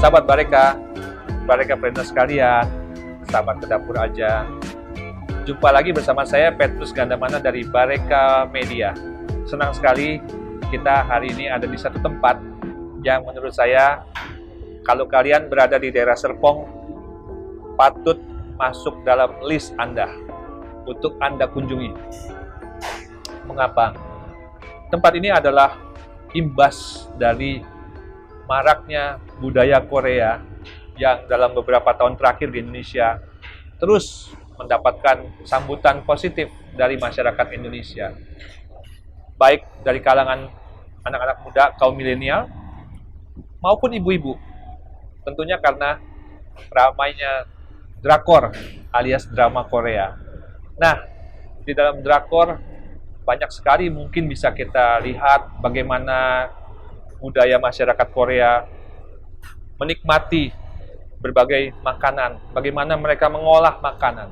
Sahabat Bareka Planner sekalian, sahabat ke dapur aja. Jumpa lagi bersama saya Petrus Gandamana dari Bareka Media. Senang sekali kita hari ini ada di satu tempat yang menurut saya kalau kalian berada di daerah Serpong patut masuk dalam list Anda untuk Anda kunjungi. Mengapa? Tempat ini adalah imbas dari maraknya budaya Korea yang dalam beberapa tahun terakhir di Indonesia terus mendapatkan sambutan positif dari masyarakat Indonesia. Baik dari kalangan anak-anak muda, kaum milenial, maupun ibu-ibu. Tentunya karena ramainya drakor alias drama Korea. Nah, di dalam drakor banyak sekali mungkin bisa kita lihat bagaimana budaya masyarakat Korea menikmati berbagai makanan, bagaimana mereka mengolah makanan.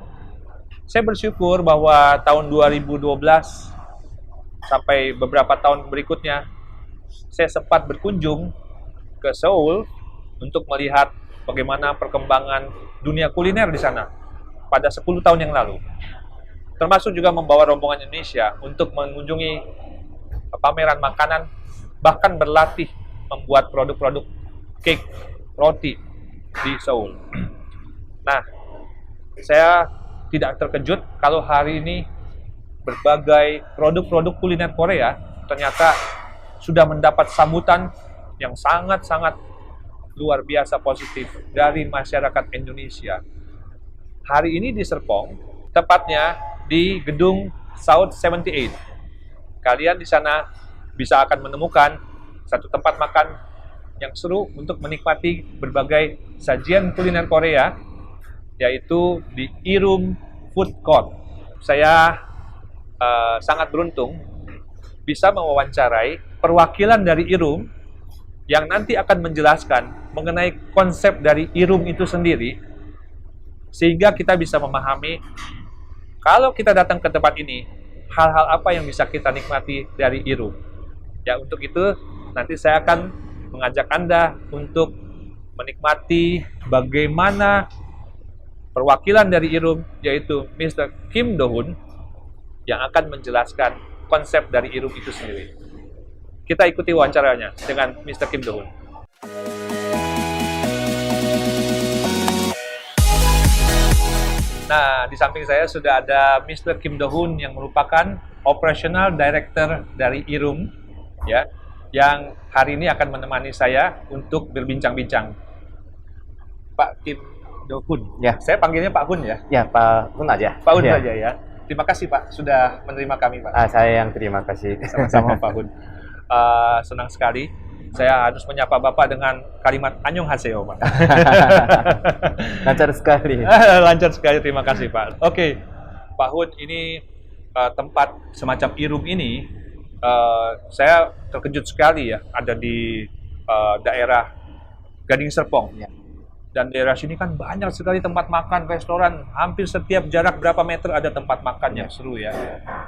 Saya bersyukur bahwa tahun 2012 sampai beberapa tahun berikutnya saya sempat berkunjung ke Seoul untuk melihat bagaimana perkembangan dunia kuliner di sana pada 10 tahun yang lalu. Termasuk juga membawa rombongan Indonesia untuk mengunjungi pameran makanan, bahkan berlatih membuat produk-produk cake, roti di Seoul. Nah, saya tidak terkejut kalau hari ini berbagai produk-produk kuliner Korea ternyata sudah mendapat sambutan yang sangat-sangat luar biasa positif dari masyarakat Indonesia. Hari ini di Serpong, tepatnya di gedung South 78. Kalian di sana bisa akan menemukan satu tempat makan yang seru untuk menikmati berbagai sajian kuliner Korea, yaitu di Irum Food Court. Saya sangat beruntung bisa mewawancarai perwakilan dari Irum yang nanti akan menjelaskan mengenai konsep dari Irum itu sendiri, sehingga kita bisa memahami kalau kita datang ke tempat ini, hal-hal apa yang bisa kita nikmati dari Irum. Ya, untuk itu nanti saya akan mengajak Anda untuk menikmati bagaimana perwakilan dari Irum, yaitu Mr. Kim Do-hun, yang akan menjelaskan konsep dari Irum itu sendiri. Kita ikuti wawancaranya dengan Mr. Kim Do-hun. Nah, di samping saya sudah ada Mr. Kim Do-hun yang merupakan Operational Director dari Irum, ya, yang hari ini akan menemani saya untuk berbincang-bincang. Pak Kim Do-hun, Ya. Saya panggilnya Pak Hun ya? Ya, Pak Hun aja. Pak Hun Ya. saja ya. Terima kasih Pak sudah menerima kami Pak. Saya yang terima kasih. Sama-sama Pak Hun. Senang sekali. Saya harus menyapa Bapak dengan kalimat Annyeonghaseyo Pak. Lancar sekali. Lancar sekali, terima kasih Pak. Oke, Pak Hun, ini tempat semacam Irum ini, saya terkejut sekali ya, ada di daerah Gading Serpong. Ya. Dan daerah sini kan banyak sekali tempat makan, restoran, hampir setiap jarak berapa meter ada tempat makan yang seru ya.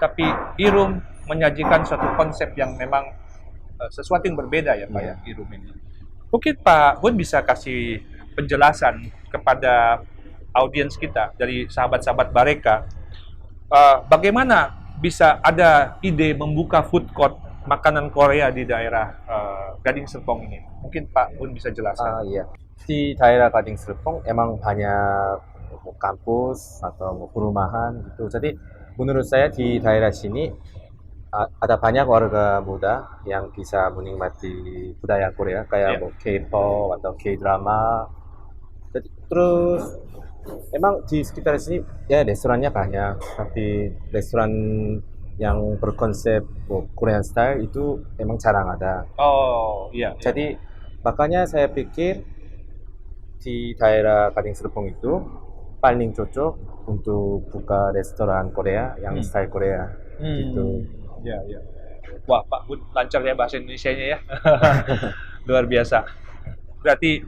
Tapi Irum menyajikan suatu konsep yang memang sesuatu yang berbeda ya Pak ya, Irum ini. Mungkin Pak Hun bisa kasih penjelasan kepada audiens kita dari sahabat-sahabat Bareka, bagaimana bisa ada ide membuka food court makanan Korea di daerah Gading Serpong ini. Mungkin Pak Hun bisa jelaskan. Iya. Di daerah Gading Serpong emang banyak kampus atau perumahan gitu. Jadi menurut saya di daerah sini ada banyak warga muda yang bisa menikmati budaya Korea kayak K-pop atau K-drama. Terus emang di sekitar sini ya restorannya banyak, tapi restoran yang berkonsep Korean style itu emang jarang ada. Oh iya. Jadi makanya saya pikir di daerah Gading Serpong itu paling cocok untuk buka restoran Korea yang style Korea gitu. Ya, ya. Wah, Pak Hun lancar ya bahasa Indonesianya ya. Luar biasa. Berarti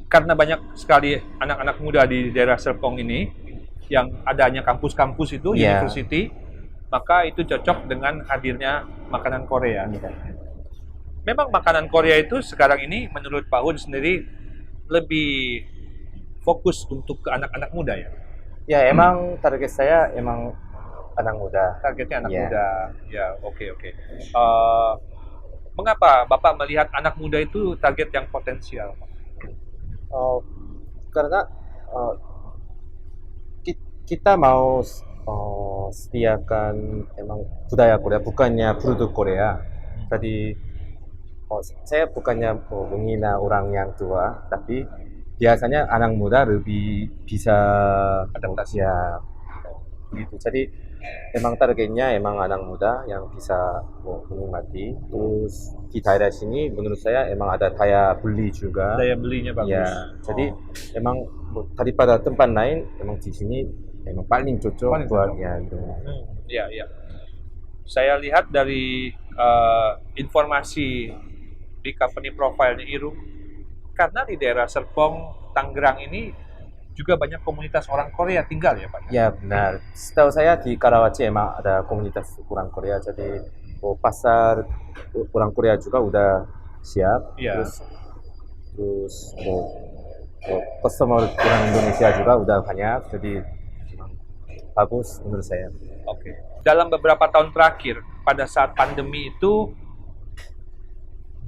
karena banyak sekali anak-anak muda di daerah Serpong ini yang adanya kampus-kampus itu, university, maka itu cocok dengan hadirnya makanan Korea. Memang makanan Korea itu sekarang ini menurut Pak Hun sendiri lebih fokus untuk ke anak-anak muda ya? Ya, emang target saya emang anak muda. Targetnya anak Ya. muda. Ya, oke. Mengapa Bapak melihat anak muda itu target yang potensial? Oh, karena uh, kita mau sediakan emang budaya Korea, bukannya produk Korea. Jadi saya bukannya menghina orang yang tua, tapi biasanya anak muda lebih bisa Adaptasi. ya gitu. Jadi emang targetnya emang anak muda yang bisa menikmati. Terus di daerah sini menurut saya emang ada daya beli juga. Daya belinya bagus. Ya, jadi emang daripada tempat lain emang di sini emang paling cocok Paling buat cocok. ya gitu. Iya. Saya lihat dari informasi di company profile-nya Irung, karena di daerah Serpong, Tangerang ini juga banyak komunitas orang Korea tinggal ya Pak? Ya benar. Setahu saya di Karawaci emang ada komunitas orang Korea. Jadi pasar orang Korea juga udah siap. Iya. Terus customer orang Indonesia juga udah banyak. Jadi bagus menurut saya. Oke. Dalam beberapa tahun terakhir, pada saat pandemi itu,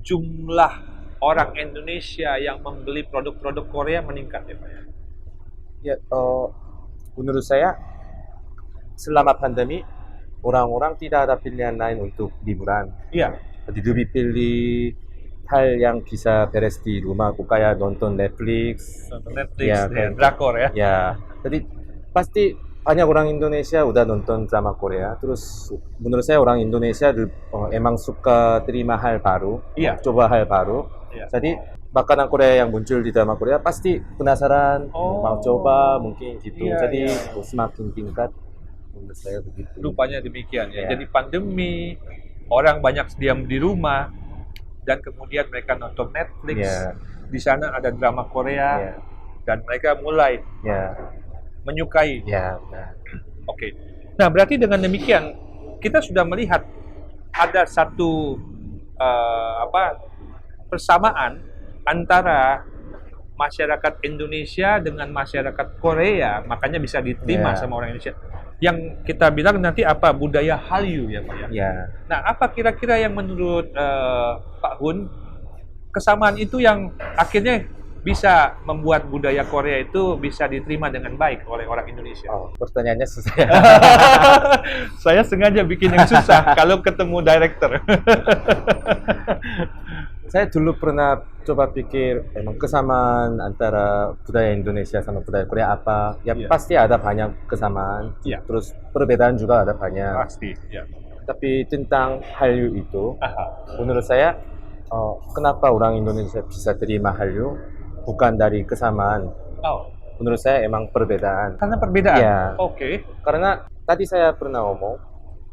jumlah orang Indonesia yang membeli produk-produk Korea meningkat ya Pak? Ya, menurut saya selama pandemi orang-orang tidak ada pilihan lain untuk liburan. Iya. Jadi lebih pilih hal yang bisa beres di rumah, kayak nonton Netflix. Nonton Netflix, Ya, ya, kayak drakor ya. Ya, jadi pasti banyak orang Indonesia udah nonton drama Korea. Terus menurut saya orang Indonesia emang suka terima hal baru, Iya. coba hal baru. Iya. Jadi makanan Korea yang muncul di drama Korea pasti penasaran, mau coba mungkin gitu. Iya, Jadi iya. semakin tingkat menurut saya begitu. Rupanya demikian ya. Ya. Jadi pandemi, orang banyak diam di rumah, dan kemudian mereka nonton Netflix. Ya. Di sana ada drama Korea, Ya. dan mereka mulai Ya, menyukai. ya, nah. Oke. Nah, berarti dengan demikian kita sudah melihat ada satu persamaan antara masyarakat Indonesia dengan masyarakat Korea, makanya bisa diterima Ya. sama orang Indonesia. Yang kita bilang nanti apa, budaya Hallyu ya Pak ya. Ya. Nah, apa kira-kira yang menurut Pak Hun kesamaan itu yang akhirnya bisa membuat budaya Korea itu bisa diterima dengan baik oleh orang Indonesia? Oh, pertanyaannya susah ya. Saya sengaja bikin yang susah kalau ketemu director. Saya dulu pernah coba pikir emang kesamaan antara budaya Indonesia sama budaya Korea apa? Ya Iya. pasti ada banyak kesamaan. Iya. Terus perbedaan juga ada banyak. Pasti, ya. Tapi tentang Hallyu itu, Aha. menurut saya kenapa orang Indonesia bisa terima Hallyu bukan dari kesamaan. Oh, Menurut saya emang perbedaan. karena perbedaan. Iya. Oke. Karena tadi saya pernah ngomong,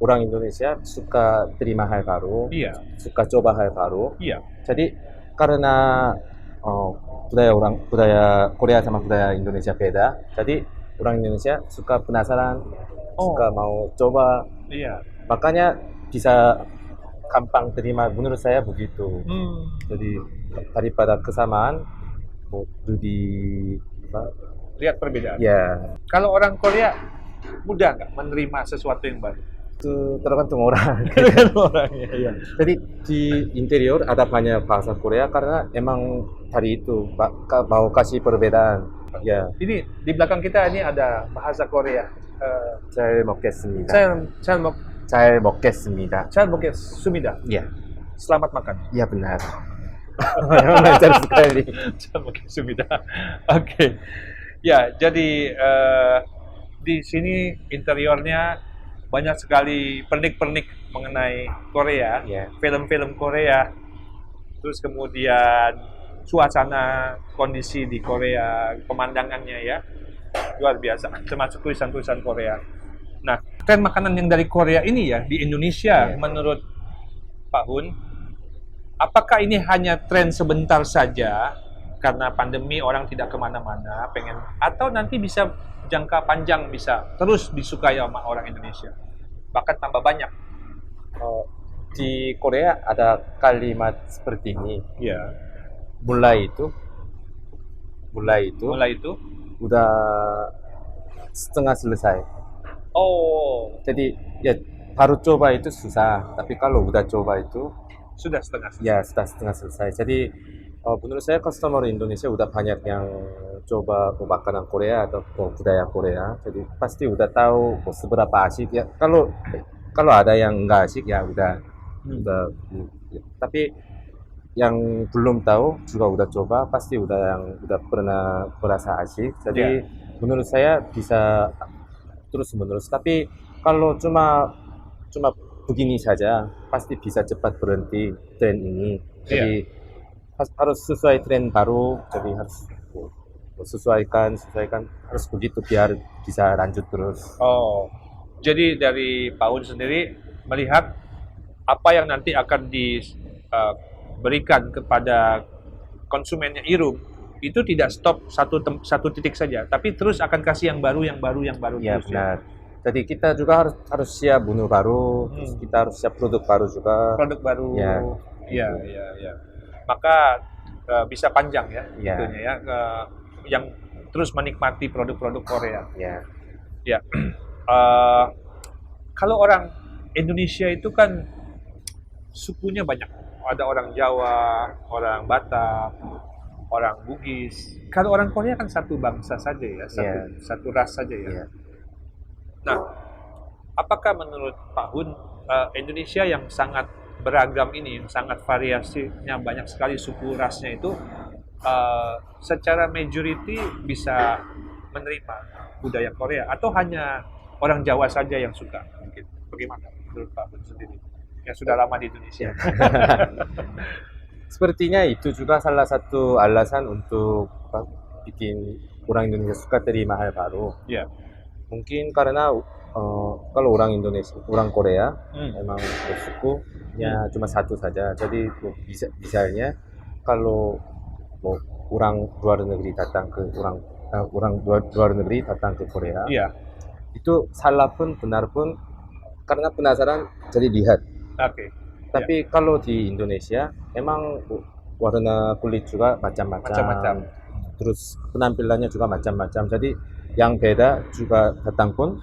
orang Indonesia suka terima hal baru, Iya. suka coba hal baru. Iya. Jadi karena budaya Korea sama budaya Indonesia beda, jadi orang Indonesia suka penasaran, suka mau coba, Iya. makanya bisa gampang terima. Menurut saya begitu. Jadi daripada kesamaan, lebih Lihat perbedaan. ya Kalau orang Korea mudah nggak menerima sesuatu yang baru? itu tergantung orang. Orangnya, iya. Jadi di interior ada banyak bahasa Korea karena emang hari itu mau kasih perbedaan. Ya, Ini di belakang kita ini ada bahasa Korea. 잘 먹겠습니다. Saya 잘 먹겠습니다. sumida. Ya, Selamat makan. ya benar. Lancar sekali. Saya sumida. Oke. Ya, jadi di sini interiornya banyak sekali pernik-pernik mengenai Korea, Ya. film-film Korea, terus kemudian suasana kondisi di Korea, pemandangannya ya, luar biasa, termasuk tulisan-tulisan Korea. Nah, tren makanan yang dari Korea ini ya, di Indonesia, Ya. menurut Pak Hun, apakah ini hanya tren sebentar saja, karena pandemi orang tidak kemana-mana, atau nanti bisa jangka panjang bisa terus disukai sama orang Indonesia, bahkan tambah banyak? Di Korea ada kalimat seperti ini. Ya. Mulai itu mulai itu Mulai itu. udah setengah selesai. Oh, Jadi ya baru coba itu susah, tapi kalau udah coba itu sudah setengah. ya sudah setengah selesai. Jadi menurut saya customer Indonesia udah banyak yang coba makanan Korea atau budaya Korea. Jadi pasti udah tahu seberapa asik ya. Kalau ada yang enggak asik ya udah. Tapi yang belum tahu juga udah coba pasti udah pernah merasa asik. Jadi menurut saya bisa terus menerus. Tapi kalau cuma begini saja pasti bisa cepat berhenti tren ini. Jadi harus sesuai tren baru. Jadi harus sesuaikan harus begitu biar bisa lanjut terus. Oh, jadi dari Pak Hun sendiri melihat apa yang nanti akan diberikan kepada konsumennya Irum itu tidak stop satu titik saja, tapi terus akan kasih yang baru Ya terus. benar. Jadi kita juga harus siap menu baru, terus kita harus siap produk baru juga. Produk baru. Ya. Iya. Maka bisa panjang ya, Ya. itunya ya, yang terus menikmati produk-produk Korea. Ya. Ya. Kalau orang Indonesia itu kan sukunya banyak. Ada orang Jawa, orang Batak, orang Bugis. Kalau orang Korea kan satu bangsa saja ya, satu ras saja ya. Ya. Nah, apakah menurut Pak Hun Indonesia yang sangat beragam ini, yang sangat variasinya banyak sekali suku rasnya itu secara majority bisa menerima budaya Korea atau hanya orang Jawa saja yang suka? Mungkin bagaimana menurut Pak Hun sendiri yang sudah lama di Indonesia? Sepertinya itu juga salah satu alasan untuk bikin orang Indonesia suka terima hal baru. Ya. Mungkin karena kalau orang Indonesia, orang Korea emang sukunya cuma satu saja. Jadi misalnya kalau orang luar negeri datang ke orang luar negeri datang ke Korea, itu salah pun benar pun karena penasaran jadi lihat. Oke. Tapi kalau di Indonesia emang warna kulit juga macam-macam. Terus penampilannya juga macam-macam. Jadi yang beda juga datang pun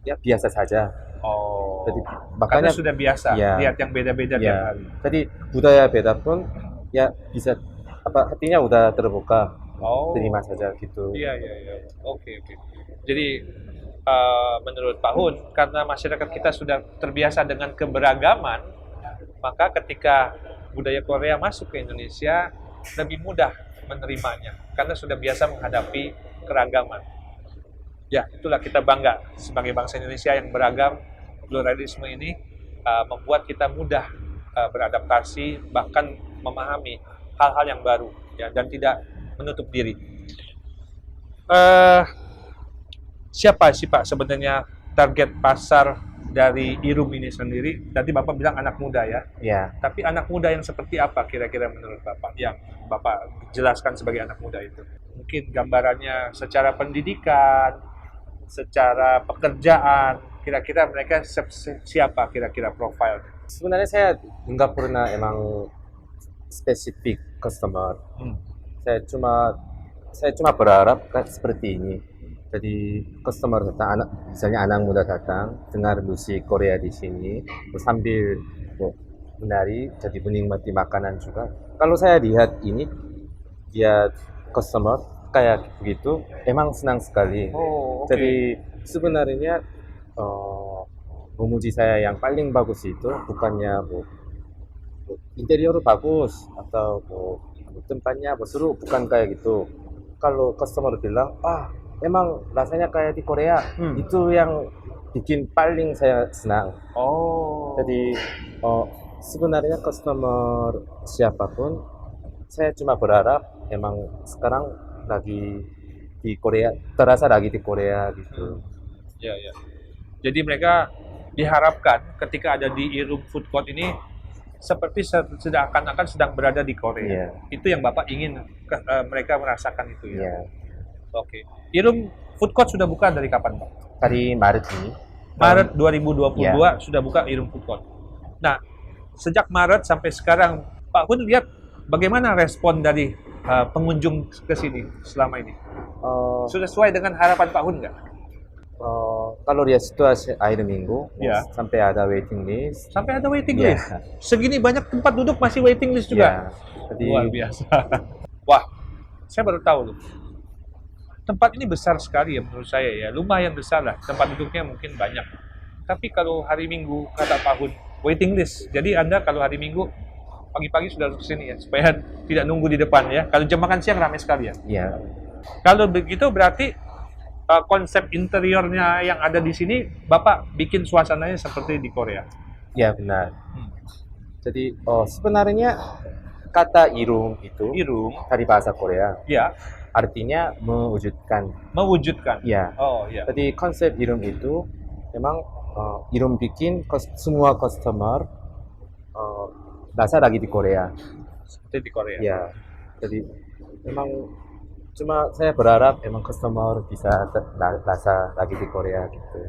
ya biasa saja. Oh. Jadi makanya makanya sudah biasa lihat yang beda-beda tiap hari. Jadi budaya beda pun ya bisa hatinya udah terbuka. Terima saja gitu. Iya. Oke. Jadi menurut Pak Hun, karena masyarakat kita sudah terbiasa dengan keberagaman, maka ketika budaya Korea masuk ke Indonesia lebih mudah menerimanya karena sudah biasa menghadapi keragaman. Ya, itulah kita bangga sebagai bangsa Indonesia yang beragam. Pluralisme ini membuat kita mudah beradaptasi, bahkan memahami hal-hal yang baru ya, dan tidak menutup diri. Siapa sih Pak sebenarnya target pasar dari Irum ini sendiri? Tadi Bapak bilang anak muda ya. Ya. Tapi anak muda yang seperti apa kira-kira menurut Bapak yang Bapak jelaskan sebagai anak muda itu? Mungkin gambarannya secara pendidikan, secara pekerjaan, kira-kira mereka siapa kira-kira profilnya? Sebenarnya saya nggak pernah emang spesifik customer. Saya cuma berharap seperti ini. Jadi customer datang, misalnya anak muda datang, dengar musik Korea di sini, sambil menari, jadi menikmati makanan juga. Kalau saya lihat ini, dia customer kayak begitu, emang senang sekali. Jadi sebenarnya memuji saya yang paling bagus itu bukannya interior bagus atau tempatnya seru, bukan kayak gitu. Kalau customer bilang, emang rasanya kayak di Korea, itu yang bikin paling saya senang. Jadi sebenarnya customer siapapun, saya cuma berharap emang sekarang lagi di Korea, terasa lagi di Korea gitu. Ya. Jadi mereka diharapkan ketika ada di Irum Food Court ini seperti seakan-akan sedang berada di Korea. Itu yang Bapak ingin mereka merasakan itu ya. Oke. Irum Food Court sudah buka dari kapan, Pak? Dari Maret ini. Maret 2022 sudah buka Irum Food Court. Nah, sejak Maret sampai sekarang, Pak Hun lihat bagaimana respon dari pengunjung ke sini selama ini? 어, Sudah sesuai dengan harapan Pak Hun nggak? kalau lihat situasi akhir minggu, Ya. sampai ada waiting list. Sampai ada waiting Ya. list. Segini banyak tempat duduk masih waiting list juga. Ya, jadi Luar biasa. Wah, saya baru tahu loh. Tempat ini besar sekali ya menurut saya ya. Lumayan besar lah. Tempat duduknya mungkin banyak. Tapi kalau hari Minggu, kata Pak Hun, waiting list. Jadi Anda kalau hari Minggu, pagi-pagi sudah harus kesini ya. Supaya tidak nunggu di depan ya. Kalau jam makan siang ramai sekali ya. ya, Kalau begitu berarti konsep interiornya yang ada di sini, Bapak bikin suasananya seperti di Korea. ya benar. Jadi sebenarnya kata irung itu Irung, dari bahasa Korea ya, artinya mewujudkan. mewujudkan. Ya, Oh, ya. jadi konsep irung itu memang irung bikin semua customer rasa lagi di Korea. Seperti di Korea. Ya, jadi memang cuma saya berharap emang customer bisa rasa lagi di Korea gitu.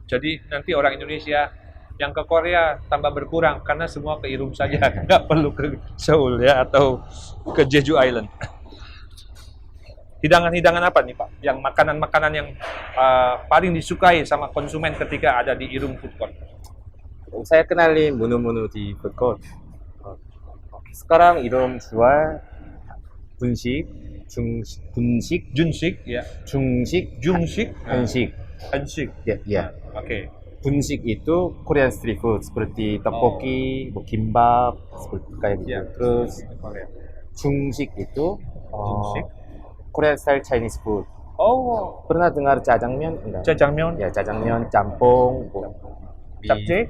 Jadi nanti orang Indonesia yang ke Korea tambah berkurang karena semua ke Irung saja, nggak perlu ke Seoul ya atau ke Jeju Island. Hidangan-hidangan apa nih Pak? Yang makanan-makanan yang paling disukai sama konsumen ketika ada di Irung Food Court? saya kenalin menu-menu di food court. Sekarang irung jual 분식, 분식, Junsik, ya. 중식, Jungsik, 한식. Hansik. Ya, ya. Oke. 분식 itu Korean street food seperti tteokbokki, 뭐 kimbap, seperti kayak gitu. Ya. Terus Korea. 중식 itu Jungsik. Korean style Chinese food. Oh, Pernah dengar jajangmyeon enggak? jajangmyeon, Ya, jajangmyeon, campong, japchae,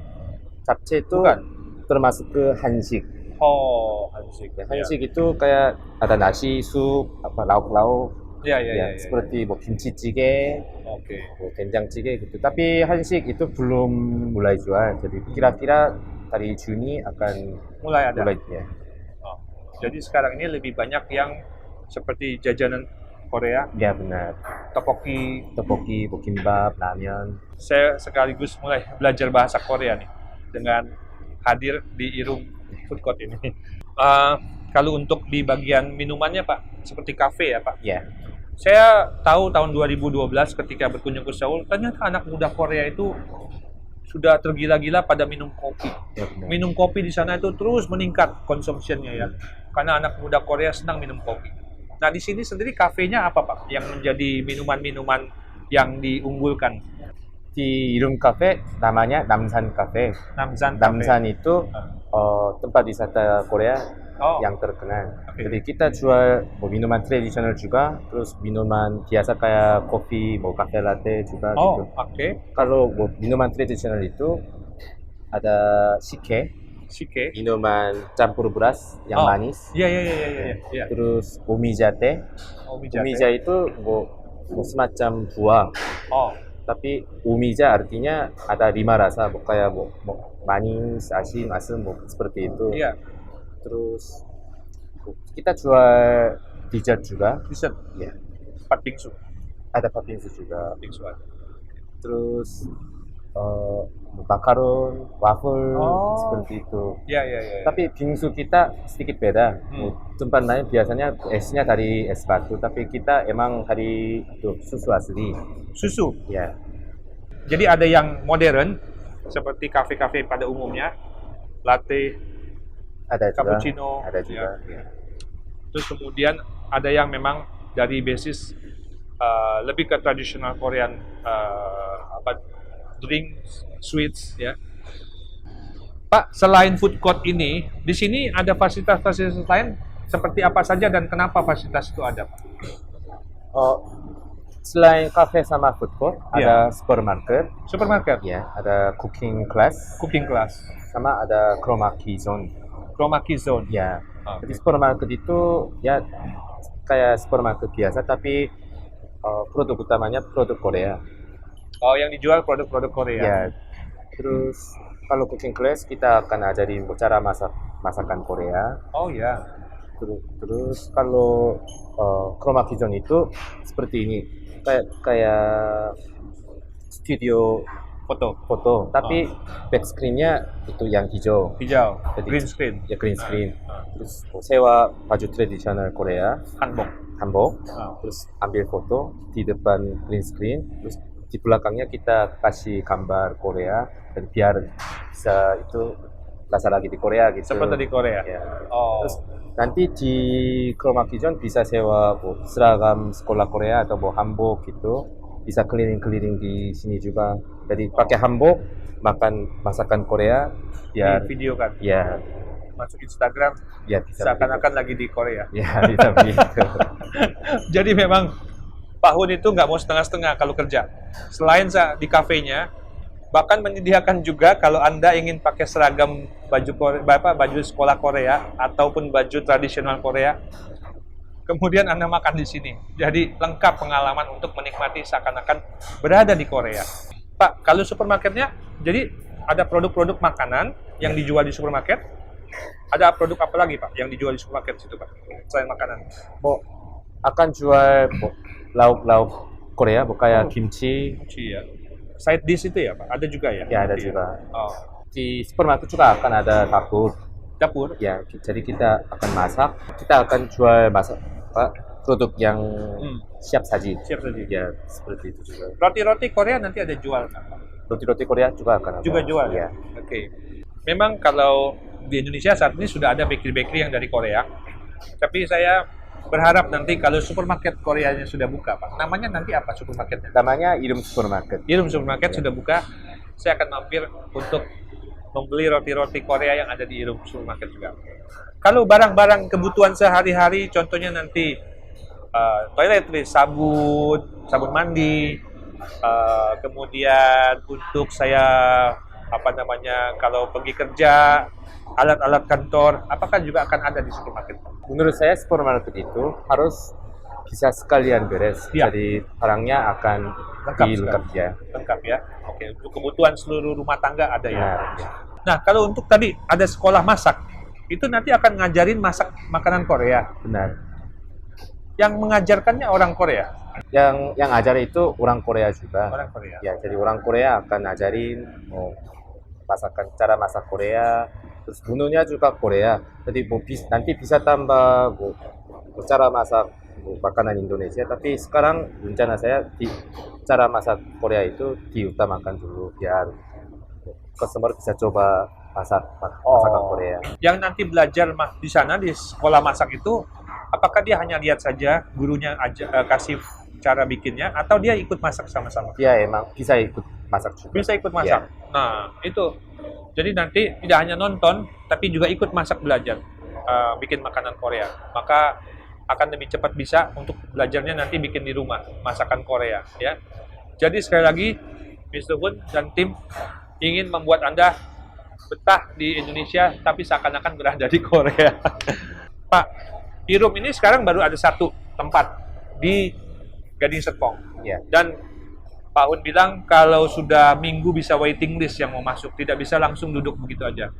japchae itu bukan? termasuk ke 한식. Oh, Hansik. Ya, 한식 itu kayak ada nasi, sup, apa lauk-lauk. Ya, ya, ya. Ya, seperti 뭐 김치찌개, Oke. 뭐 된장찌개 gitu. Tapi 한식 itu belum mulai jual. Jadi kira-kira dari Juni akan Mulai ada. mulai ya. Oh. Jadi sekarang ini lebih banyak yang seperti jajanan Korea, Ya benar. tteokbokki. Tteokbokki, kimbap, ramen. Saya sekaligus mulai belajar bahasa Korea nih dengan hadir di Irung Food Court ini. Kalau untuk di bagian minumannya Pak, seperti kafe ya Pak. Ya. Saya tahu tahun 2012 ketika berkunjung ke Seoul, ternyata anak muda Korea itu sudah tergila-gila pada minum kopi. Ya benar. Minum kopi di sana itu terus meningkat konsumsinya ya. Karena anak muda Korea senang minum kopi. Nah, di sini sendiri kafenya apa Pak yang menjadi minuman-minuman yang diunggulkan? Di Irung Cafe namanya Namsan Cafe. Namsan Cafe. Namsan itu tempat wisata Korea Oh, yang terkenal. Oke. Jadi kita jual minuman tradisional juga, terus minuman biasa kayak kopi, kafe latte juga oh, gitu. oke. Kalau minuman tradisional itu ada sike, Sike. minuman campur beras yang Oh. manis. Iya, iya, iya, iya, iya. Terus umijate. Omijate. Umija itu semacam buah. Oh, Tapi umija artinya ada 5 rasa, kayak manis, asin, asam, seperti itu. iya. Terus kita jual dessert juga. Dessert. Ya, Pat bingsu. ada papinsu juga. Bingsu ada. Terus makaron, waffle, Oh. seperti itu. Iya, iya, iya. Tapi bingsu kita sedikit beda. Tempat lain biasanya esnya dari es batu, tapi kita emang dari susu asli. Susu. Ya, Jadi ada yang modern seperti kafe-kafe pada umumnya, latte, ada juga. cappuccino, Ada juga. ya. Terus kemudian ada yang memang dari basis lebih ke tradisional Korean drink, sweets ya. Pak, selain food court ini, di sini ada fasilitas-fasilitas lain seperti apa saja dan kenapa fasilitas itu ada, Pak? Selain kafe sama food court, Iya. ada supermarket. Supermarket, Ya, ada cooking class, cooking class, sama ada chroma key zone. chroma key zone. Ya, Oke. jadi supermarket itu ya kayak supermarket biasa, tapi produk utamanya produk Korea. Oh, yang dijual produk-produk Korea. Ya, terus kalau cooking class kita akan ajarin cara masakan Korea. Oh ya. Terus kalau chroma key zone itu seperti ini, kayak studio foto, tapi backscreen-nya itu yang hijau. Hijau, Jadi- green screen. Ya green screen. terus sewa baju tradisional Korea, Hanbok. terus ambil foto di depan green screen, terus di belakangnya kita kasih gambar Korea dan biar bisa itu rasa lagi di Korea gitu. Seperti di Korea. Ya. Oh. Terus nanti di Chroma Kijon bisa sewa seragam sekolah Korea atau hanbok gitu, bisa keliling-keliling di sini juga. Jadi pakai hanbok, makan masakan Korea, biar Di video kan. ya Masuk Instagram ya bisa seakan-akan lagi di Korea. begitu. Ya bisa begitu. Jadi memang Pak Hun itu nggak mau setengah-setengah kalau kerja. Selain di kafenya, bahkan menyediakan juga kalau Anda ingin pakai seragam baju sekolah Korea ataupun baju tradisional Korea, kemudian Anda makan di sini. Jadi lengkap pengalaman untuk menikmati seakan-akan berada di Korea. Pak, kalau supermarketnya, jadi ada produk-produk makanan yang dijual di supermarket. Ada produk apa lagi Pak yang dijual di supermarket situ Pak selain makanan? Akan jual lauk-lauk Korea, kayak kimchi. Ya. Side dish itu ya Pak? Ada juga ya? Ya ada juga. Oh. Di supermarket juga akan ada Dapur? Ya, jadi kita akan masak. Kita akan jual produk yang siap saji. Siap saji. Ya, seperti itu juga. Roti-roti Korea nanti ada jual kan Pak? Roti-roti Korea juga akan ada. Juga jual ya? Oke. Memang kalau di Indonesia saat ini sudah ada bakery-bakery yang dari Korea. Tapi saya berharap nanti kalau supermarket Koreanya sudah buka, Pak. Namanya nanti apa supermarketnya? Namanya Irum Supermarket. Irum Supermarket sudah buka. Saya akan mampir untuk membeli roti-roti Korea yang ada di Irum Supermarket juga. Kalau barang-barang kebutuhan sehari-hari, contohnya nanti toiletries, sabun mandi, kemudian untuk saya kalau pergi kerja, alat-alat kantor, apakah juga akan ada di supermarket? Menurut saya supermarket itu harus bisa sekalian beres. Ya. Jadi barangnya akan dilengkap ya. Lengkap ya. Oke, untuk kebutuhan seluruh rumah tangga ada ya. Ya. Nah, kalau untuk tadi ada sekolah masak, itu nanti akan ngajarin masak makanan Korea. Benar. Yang mengajarkannya orang Korea. Yang ajar itu orang Korea juga. Orang Korea. Ya, jadi orang Korea akan ngajarin cara masak Korea, terus menunya juga Korea. Jadi nanti bisa tambah cara masak makanan Indonesia, tapi sekarang rencana saya cara masak Korea itu diutamakan dulu biar customer bisa coba masakan Korea. Yang nanti belajar di sana di sekolah masak itu, apakah dia hanya lihat saja gurunya kasih cara bikinnya, atau dia ikut masak sama-sama? Dia emang bisa ikut masak juga. Bisa ikut masak. Ya. Nah, itu. Jadi nanti tidak hanya nonton, tapi juga ikut masak belajar bikin makanan Korea. Maka akan lebih cepat bisa untuk belajarnya nanti bikin di rumah masakan Korea. Ya. Jadi sekali lagi, Mr. Hun dan tim ingin membuat Anda betah di Indonesia, tapi seakan-akan berada di Korea. Pak, Irum ini sekarang baru ada satu tempat di Gading Serpong. Ya. Dan Pak Hun bilang kalau sudah minggu bisa waiting list yang mau masuk, tidak bisa langsung duduk begitu aja.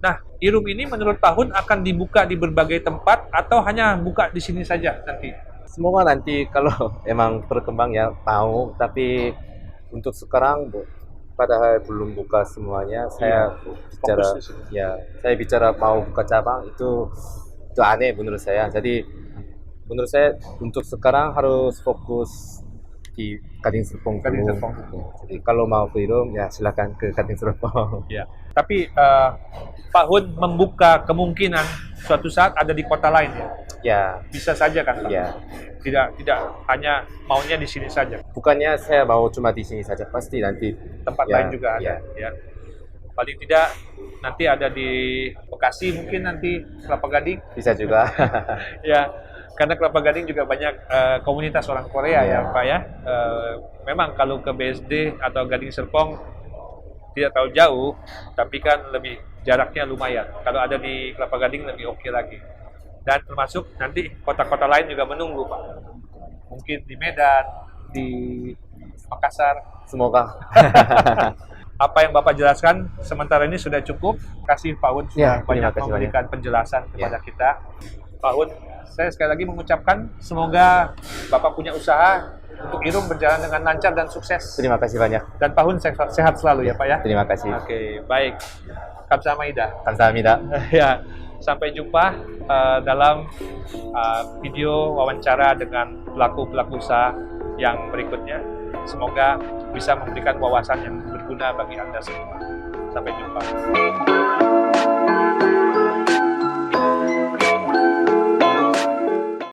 Nah, Irum ini menurut Pak Hun akan dibuka di berbagai tempat atau hanya buka di sini saja nanti? Semoga nanti kalau emang berkembang ya mau, tapi untuk sekarang padahal belum buka semuanya. Saya bicara mau buka cabang itu aneh menurut saya. Jadi menurut saya untuk sekarang harus fokus di Gading Serpong. Jadi kalau mau ke Irum ya silakan ke Gading Serpong. Ya. Tapi Pak Hun membuka kemungkinan suatu saat ada di kota lain ya. Ya. Bisa saja kan Pak? Ya. Tidak hanya maunya di sini saja. Bukannya saya mau cuma di sini saja, pasti nanti tempat lain juga ada. Ya. Paling tidak nanti ada di Bekasi, mungkin nanti Kelapa Gading. Bisa juga. Ya. Karena Kelapa Gading juga banyak komunitas orang Korea ya Pak ya. Memang kalau ke BSD atau Gading Serpong tidak terlalu jauh, tapi kan lebih jaraknya lumayan. Kalau ada di Kelapa Gading lebih oke lagi. Dan termasuk nanti kota-kota lain juga menunggu Pak. Mungkin di Medan, di Makassar. Semoga. Apa yang Bapak jelaskan sementara ini sudah cukup. Kasih Pak Hun sudah banyak memberikan penjelasan kepada kita. Pak Hun, saya sekali lagi mengucapkan semoga Bapak punya usaha untuk Irum berjalan dengan lancar dan sukses. Terima kasih banyak. Dan Pak Hun sehat selalu ya Pak ya. Terima kasih. Oke, baik. Kamsahamnida. Kamsahamnida. Ya. Sampai jumpa dalam video wawancara dengan pelaku-pelaku usaha yang berikutnya. Semoga bisa memberikan wawasan yang berguna bagi Anda semua. Sampai jumpa.